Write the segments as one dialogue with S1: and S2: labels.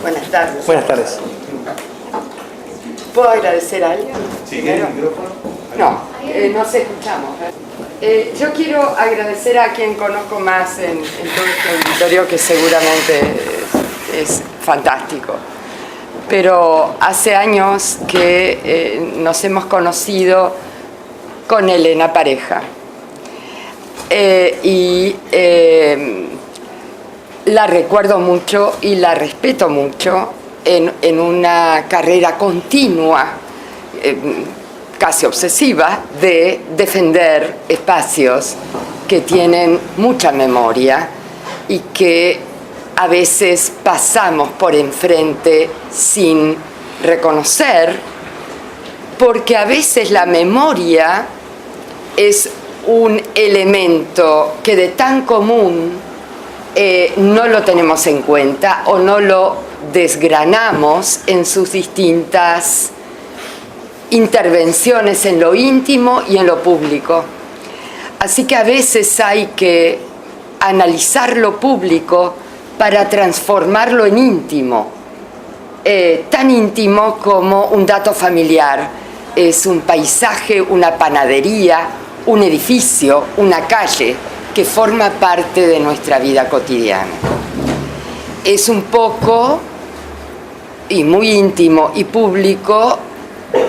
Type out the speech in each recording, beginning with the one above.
S1: Buenas tardes.
S2: Buenas tardes.
S1: ¿Puedo agradecer a alguien?
S2: Sí, ¿tiene el micrófono?
S1: No, nos escuchamos. Yo quiero agradecer a quien conozco más en todo este auditorio, que seguramente es fantástico. Pero hace años que nos hemos conocido con Elena Pareja. La recuerdo mucho y la respeto mucho en una carrera continua, casi obsesiva, de defender espacios que tienen mucha memoria y que a veces pasamos por enfrente sin reconocer, porque a veces la memoria es un elemento que de tan común no lo tenemos en cuenta o no lo desgranamos en sus distintas intervenciones en lo íntimo y en lo público. Así que a veces hay que analizar lo público para transformarlo en íntimo, tan íntimo como un dato familiar. Es un paisaje, una panadería, un edificio, una calle que forma parte de nuestra vida cotidiana. Es un poco, y muy íntimo y público,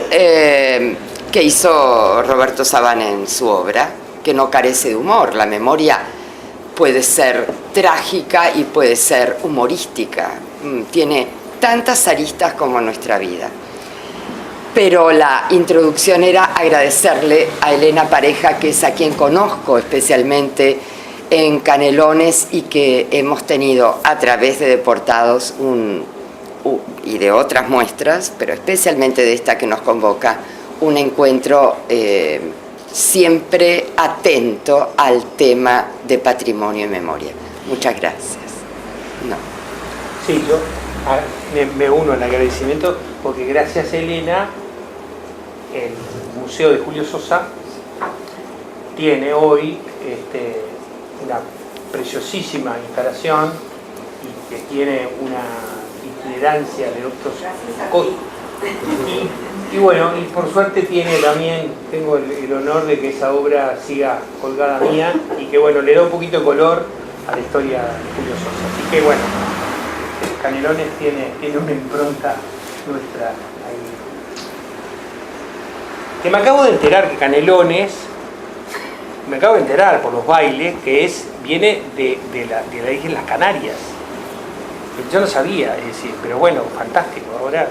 S1: que hizo Roberto Sabana en su obra, que no carece de humor. La memoria puede ser trágica y puede ser humorística. Tiene tantas aristas como nuestra vida. Pero la introducción era agradecerle a Elena Pareja, que es a quien conozco especialmente en Canelones y que hemos tenido a través de Deportados y de otras muestras, pero especialmente de esta que nos convoca, un encuentro siempre atento al tema de patrimonio y memoria. Muchas gracias. No.
S2: Sí, yo me uno al agradecimiento porque gracias a Elena el Museo de Julio Sosa tiene hoy una preciosísima instalación y que tiene una itinerancia de otros cosas. Y bueno, y por suerte tengo el honor de que esa obra siga colgada mía y que bueno, le da un poquito de color a la historia de Julio Sosa. Así que bueno, Canelones tiene una impronta nuestra ahí. Que me acabo de enterar que Canelones, me acabo de enterar por los bailes, que viene de la isla de las Canarias. Yo no sabía, es decir, pero bueno, fantástico, ahora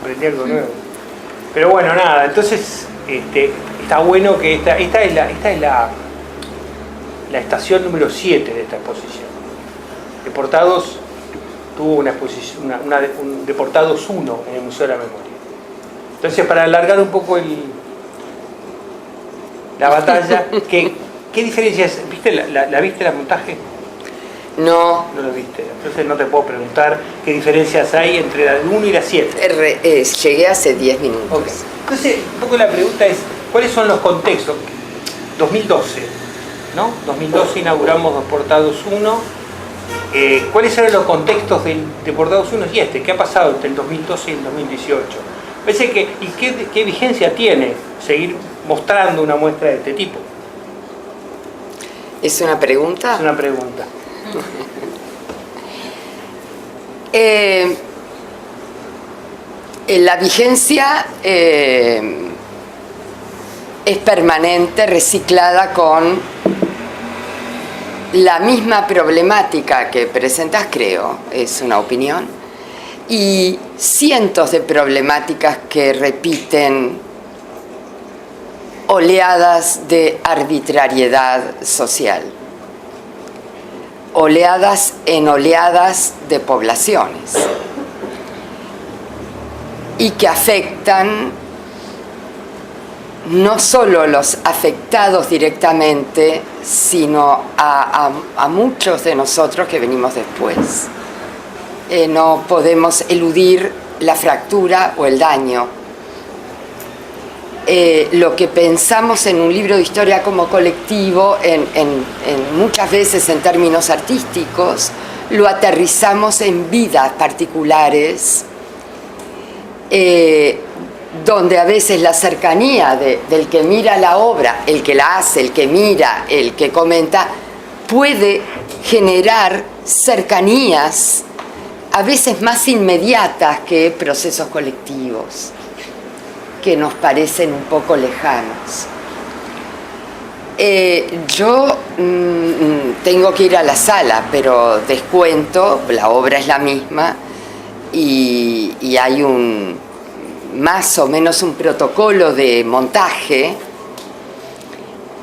S2: aprendí algo nuevo. Pero bueno, nada, entonces está bueno que esta es la estación número 7 de esta exposición. Deportados tuvo una exposición, un Deportados 1 en el Museo de la Memoria. Entonces, para alargar un poco la batalla, ¿qué diferencias? ¿Viste la viste el montaje?
S1: No.
S2: No lo viste. Entonces no te puedo preguntar qué diferencias hay entre la 1 y la 7.
S1: Llegué hace 10 minutos.
S2: Okay. Entonces, un poco la pregunta es, ¿cuáles son los contextos? 2012, ¿no? 2012 inauguramos Deportados 1. ¿Cuáles eran los contextos de Deportados 1 y ¿Qué ha pasado entre el 2012 y el 2018? Parece ¿qué vigencia tiene seguir mostrando una muestra de este tipo?
S1: ¿Es una pregunta?
S2: Es una pregunta.
S1: La vigencia es permanente, reciclada con la misma problemática que presentas, creo, es una opinión, y cientos de problemáticas que repiten oleadas de arbitrariedad social, oleadas en oleadas de poblaciones, y que afectan no solo los afectados directamente, sino a muchos de nosotros que venimos después. No podemos eludir la fractura o el daño. Lo que pensamos en un libro de historia como colectivo, muchas veces en términos artísticos, lo aterrizamos en vidas particulares, donde a veces la cercanía del que mira la obra, el que la hace, el que mira, el que comenta, puede generar cercanías a veces más inmediatas que procesos colectivos, que nos parecen un poco lejanos. Yo tengo que ir a la sala, pero descuento, la obra es la misma y hay más o menos un protocolo de montaje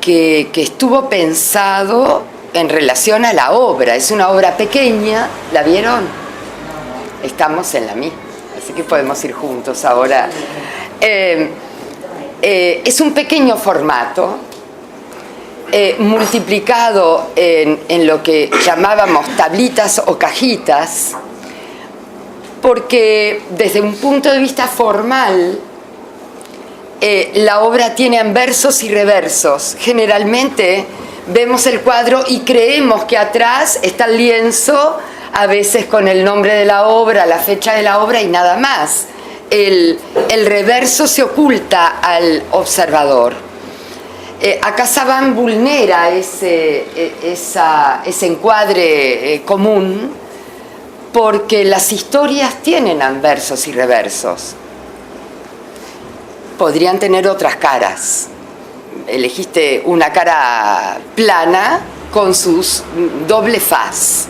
S1: que estuvo pensado en relación a la obra. Es una obra pequeña, ¿la vieron? Estamos en la misma, así que podemos ir juntos ahora. Es un pequeño formato, multiplicado en lo que llamábamos tablitas o cajitas, porque desde un punto de vista formal la obra tiene anversos y reversos. Generalmente vemos el cuadro y creemos que atrás está el lienzo, a veces con el nombre de la obra, la fecha de la obra y nada más. El reverso se oculta al observador. Acá Saban vulnera ese encuadre común, porque las historias tienen anversos y reversos. Podrían tener otras caras. Elegiste una cara plana con sus doble faz.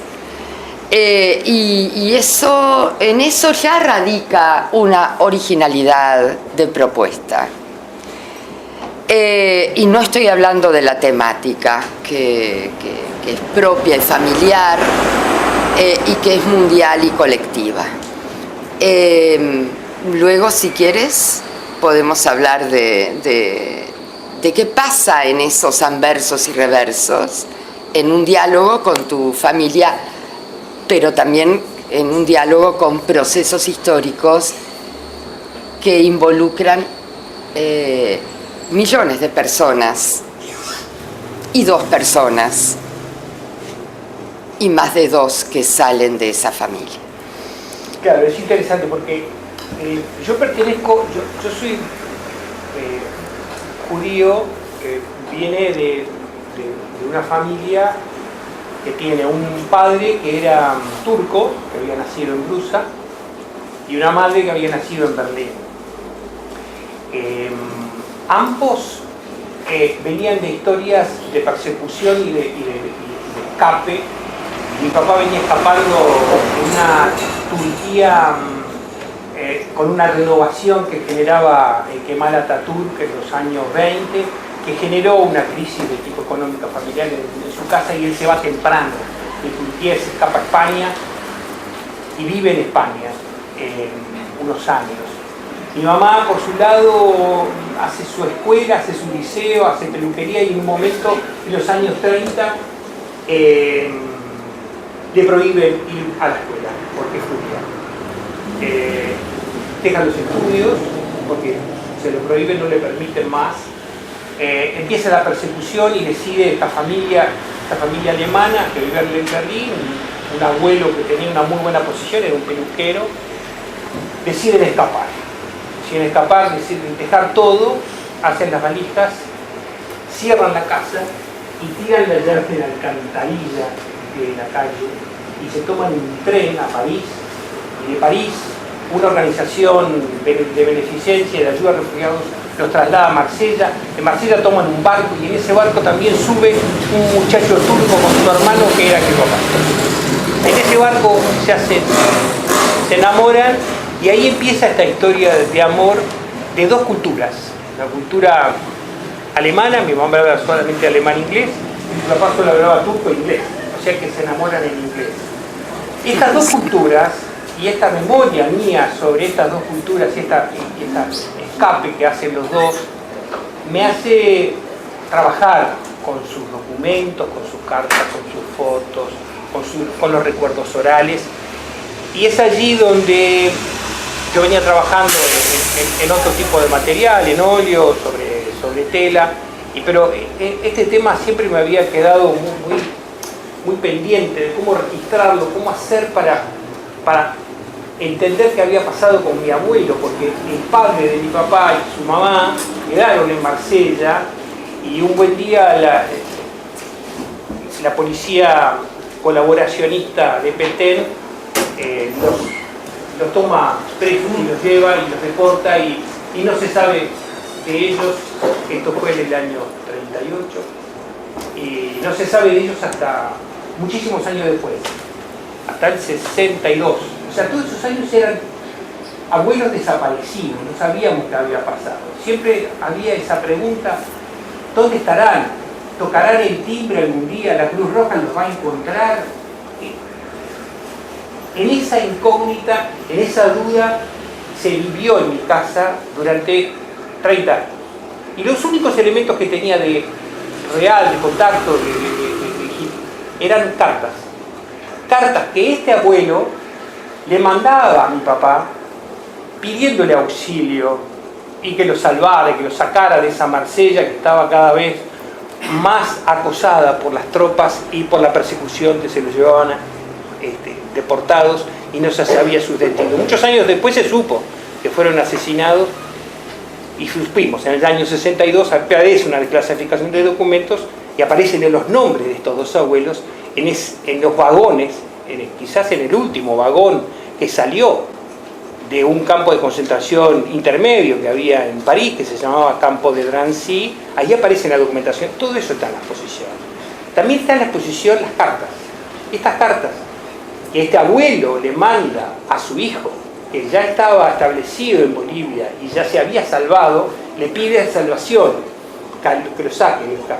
S1: Y en eso ya radica una originalidad de propuesta. Y no estoy hablando de la temática, que es propia y familiar, y que es mundial y colectiva. Luego, si quieres, podemos hablar de qué pasa en esos anversos y reversos, en un diálogo con tu familia, pero también en un diálogo con procesos históricos que involucran millones de personas y 2 personas y más de 2 que salen de esa familia.
S2: Claro, es interesante porque yo soy judío, que viene de una familia que tiene un padre que era turco, que había nacido en Brusa, y una madre que había nacido en Berlín. Ambos venían de historias de persecución y de escape. Mi papá venía escapando de una Turquía con una renovación que generaba Kemal Atatürk en los años 20, que generó una crisis de tipo económica familiar en su casa, y él se va temprano de Turquía, se escapa a España y vive en España unos años. Mi mamá, por su lado, hace su escuela, hace su liceo, hace peluquería, y en un momento, en los años 30, le prohíben ir a la escuela porque es judía. Deja los estudios porque se lo prohíben, no le permiten más. Empieza la persecución y decide esta familia alemana que vive en Berlín, un abuelo que tenía una muy buena posición, era un peluquero, deciden escapar, deciden dejar todo, hacen las valijas, cierran la casa y tiran la llave de la alcantarilla de la calle y se toman un tren a París, y de París una organización de beneficencia y de ayuda a refugiados los traslada a Marsella. En Marsella toman un barco y en ese barco también sube un muchacho turco con su hermano que era que papá. En ese barco se enamoran, y ahí empieza esta historia de amor de 2 culturas. La cultura alemana, mi mamá hablaba solamente alemán-inglés, y mi papá solo hablaba turco-inglés, o sea que se enamoran en inglés. Estas 2 culturas y esta memoria mía sobre estas 2 culturas y esta escape que hacen los 2 me hace trabajar con sus documentos, con sus cartas, con sus fotos, con los recuerdos orales, y es allí donde yo venía trabajando en otro tipo de material, en óleo, sobre tela, pero este tema siempre me había quedado muy pendiente de cómo registrarlo, cómo hacer para entender qué había pasado con mi abuelo, porque el padre de mi papá y su mamá quedaron en Marsella y un buen día la policía colaboracionista de Petén los toma presos y los lleva y los deporta y no se sabe de ellos. Esto fue en el año 38 y no se sabe de ellos hasta muchísimos años después, hasta el 62. O sea, todos esos años eran abuelos desaparecidos, no sabíamos qué había pasado. Siempre había esa pregunta, ¿dónde estarán? ¿Tocarán el timbre algún día? ¿La Cruz Roja los va a encontrar? En esa incógnita, en esa duda, se vivió en mi casa durante 30 años. Y los únicos elementos que tenía de real, de contacto, eran cartas. Cartas que este abuelo le mandaba a mi papá pidiéndole auxilio y que lo salvara, que lo sacara de esa Marsella que estaba cada vez más acosada por las tropas y por la persecución que se los llevaban deportados y no se sabía sus destinos. Muchos años después se supo que fueron asesinados y supimos, en el año 62 aparece una desclasificación de documentos y aparecen los nombres de estos dos abuelos en los vagones, quizás en el último vagón que salió de un campo de concentración intermedio que había en París, que se llamaba Campo de Drancy. Ahí aparece en la documentación, todo eso está en la exposición. También está en la exposición las cartas. Estas cartas que este abuelo le manda a su hijo, que ya estaba establecido en Bolivia y ya se había salvado, le pide salvación, que lo saque de acá.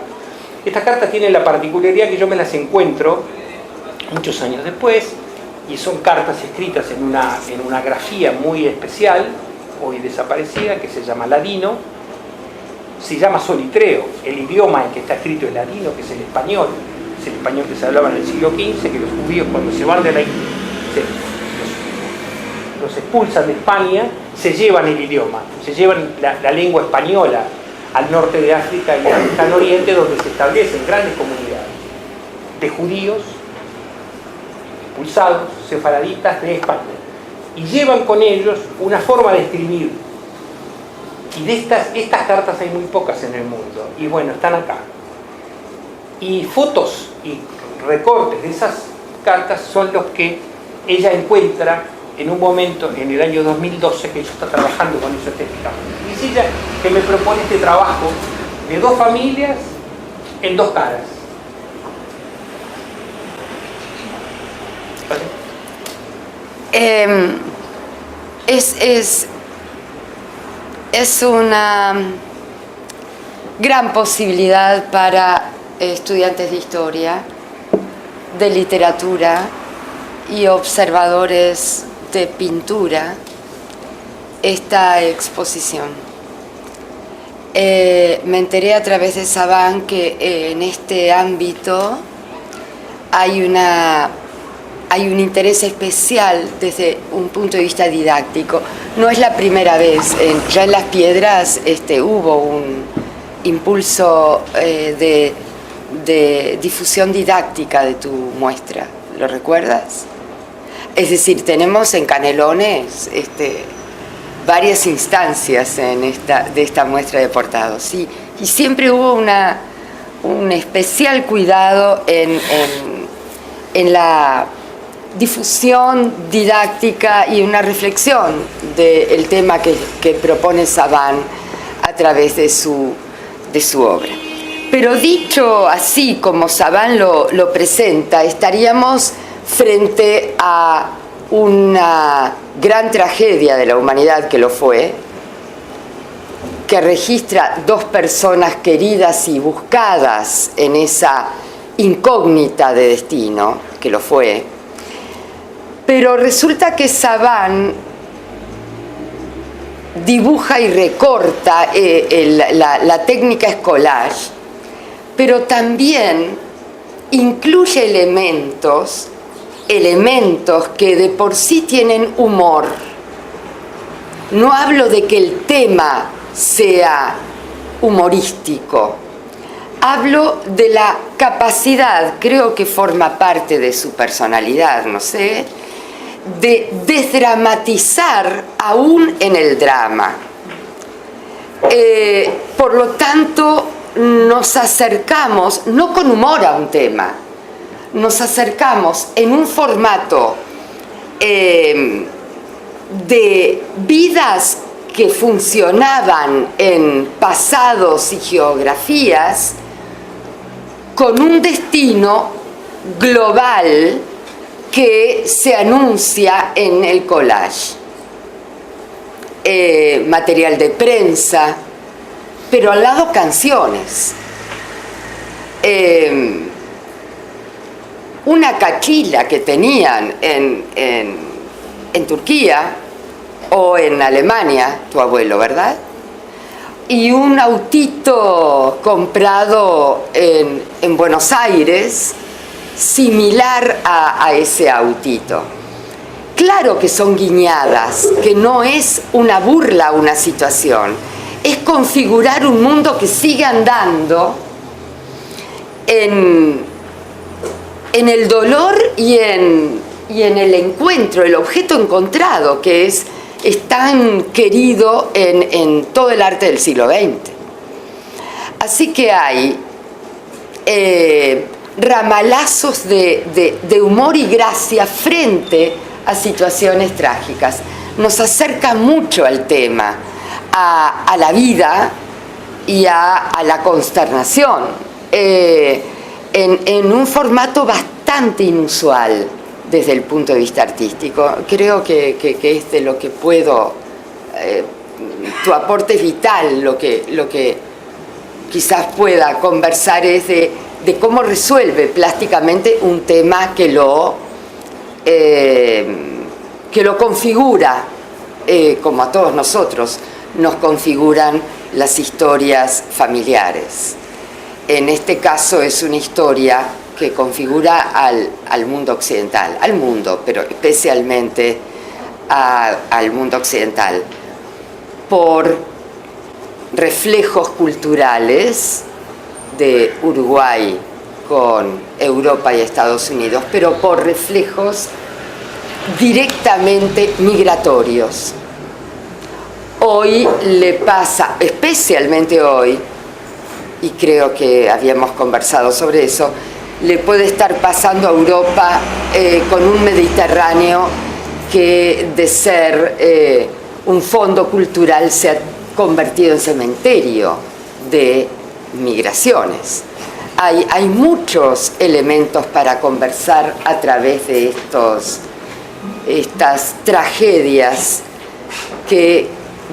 S2: Estas cartas tienen la particularidad que yo me las encuentro muchos años después, y son cartas escritas en una grafía muy especial, hoy desaparecida, que se llama ladino. Se llama solitreo, el idioma en que está escrito es ladino, que es el español que se hablaba en el siglo XV, que los judíos cuando se van de la los expulsan de España, se llevan el idioma, se llevan la lengua española al norte de África y al Lejano Oriente, donde se establecen grandes comunidades de judíos expulsados, sefaraditas de España, y llevan con ellos una forma de escribir. Y de estas cartas hay muy pocas en el mundo, y bueno, están acá. Y fotos y recortes de esas cartas son los que ella encuentra en un momento, en el año 2012, que ella está trabajando con eso estéticamente. Y es ella que me propone este trabajo de dos familias en dos caras.
S1: Es una gran posibilidad para estudiantes de historia, de literatura y observadores de pintura esta exposición. Me enteré a través de Saban que en este ámbito hay un interés especial desde un punto de vista didáctico. No es la primera vez, ya en Las Piedras hubo un impulso de difusión didáctica de tu muestra, ¿lo recuerdas? Es decir, tenemos en Canelones varias instancias de esta muestra de portados, y siempre hubo un especial cuidado en la difusión didáctica y una reflexión del tema que propone Saban a través de su obra. Pero dicho así como Saban lo presenta, estaríamos frente a una gran tragedia de la humanidad, que lo fue, que registra dos personas queridas y buscadas en esa incógnita de destino, que lo fue. Pero resulta que Saban dibuja y recorta, la técnica es collage, pero también incluye elementos que de por sí tienen humor. No hablo de que el tema sea humorístico, hablo de la capacidad, creo que forma parte de su personalidad, no sé, de desdramatizar aún en el drama. Por lo tanto, nos acercamos, no con humor a un tema, nos acercamos en un formato de vidas que funcionaban en pasados y geografías con un destino global que se anuncia en el collage. Material de prensa, pero al lado canciones. Una cachila que tenían en Turquía o en Alemania, tu abuelo, ¿verdad? Y un autito comprado en Buenos Aires, similar a ese autito. Claro que son guiñadas, que no es una burla a una situación, es configurar un mundo que sigue andando en el dolor y en el encuentro, el objeto encontrado, que es tan querido en todo el arte del siglo XX. Así que hay ramalazos de humor y gracia frente a situaciones trágicas. Nos acerca mucho al tema, a la vida y a la consternación, en un formato bastante inusual desde el punto de vista artístico. Creo que es de lo que puedo, tu aporte es vital. Lo que quizás pueda conversar es de cómo resuelve plásticamente un tema que lo configura, como a todos nosotros nos configuran las historias familiares. En este caso es una historia que configura al mundo occidental, al mundo, pero especialmente al mundo occidental, por reflejos culturales de Uruguay con Europa y Estados Unidos, pero por reflejos directamente migratorios. Hoy le pasa, especialmente hoy, y creo que habíamos conversado sobre eso, le puede estar pasando a Europa con un Mediterráneo que de ser un fondo cultural se ha convertido en cementerio de migraciones. Hay muchos elementos para conversar a través de estas tragedias que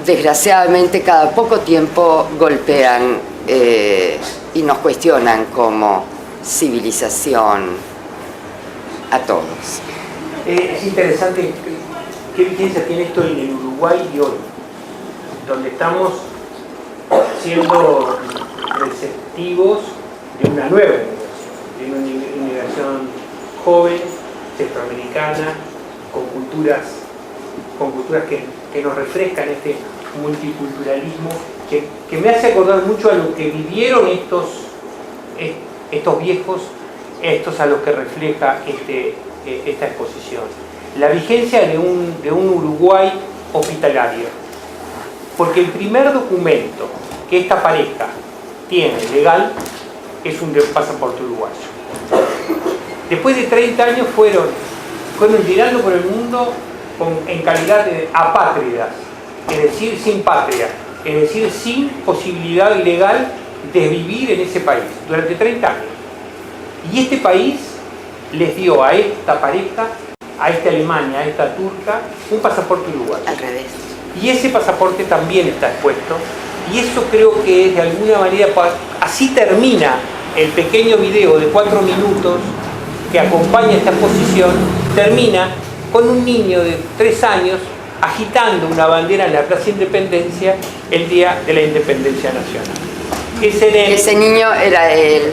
S1: desgraciadamente cada poco tiempo golpean y nos cuestionan como civilización a todos.
S2: Es interesante qué vigencia tiene esto en el Uruguay y hoy, donde estamos siendo receptivos de una nueva inmigración, de una inmigración joven, centroamericana, con culturas que nos refrescan este multiculturalismo que me hace acordar mucho a lo que vivieron estos viejos, estos a los que refleja esta exposición. La vigencia de un Uruguay hospitalario. Porque el primer documento que esta pareja tiene legal es un pasaporte uruguayo. Después de 30 años fueron girando por el mundo en calidad de apátridas, es decir, sin patria, es decir, sin posibilidad legal de vivir en ese país durante 30 años. Y este país les dio a esta pareja, a esta Alemania, a esta turca, un pasaporte uruguayo.
S1: Al revés.
S2: Y ese pasaporte también está expuesto, y eso creo que es de alguna manera, así termina el pequeño video de 4 minutos que acompaña esta exposición, termina con un niño de 3 años agitando una bandera en la Plaza Independencia el día de la Independencia Nacional.
S1: Ese niño era él.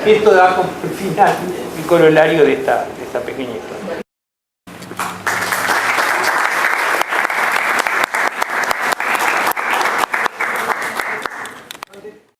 S2: Esto da como el final, el corolario de esta pequeña historia.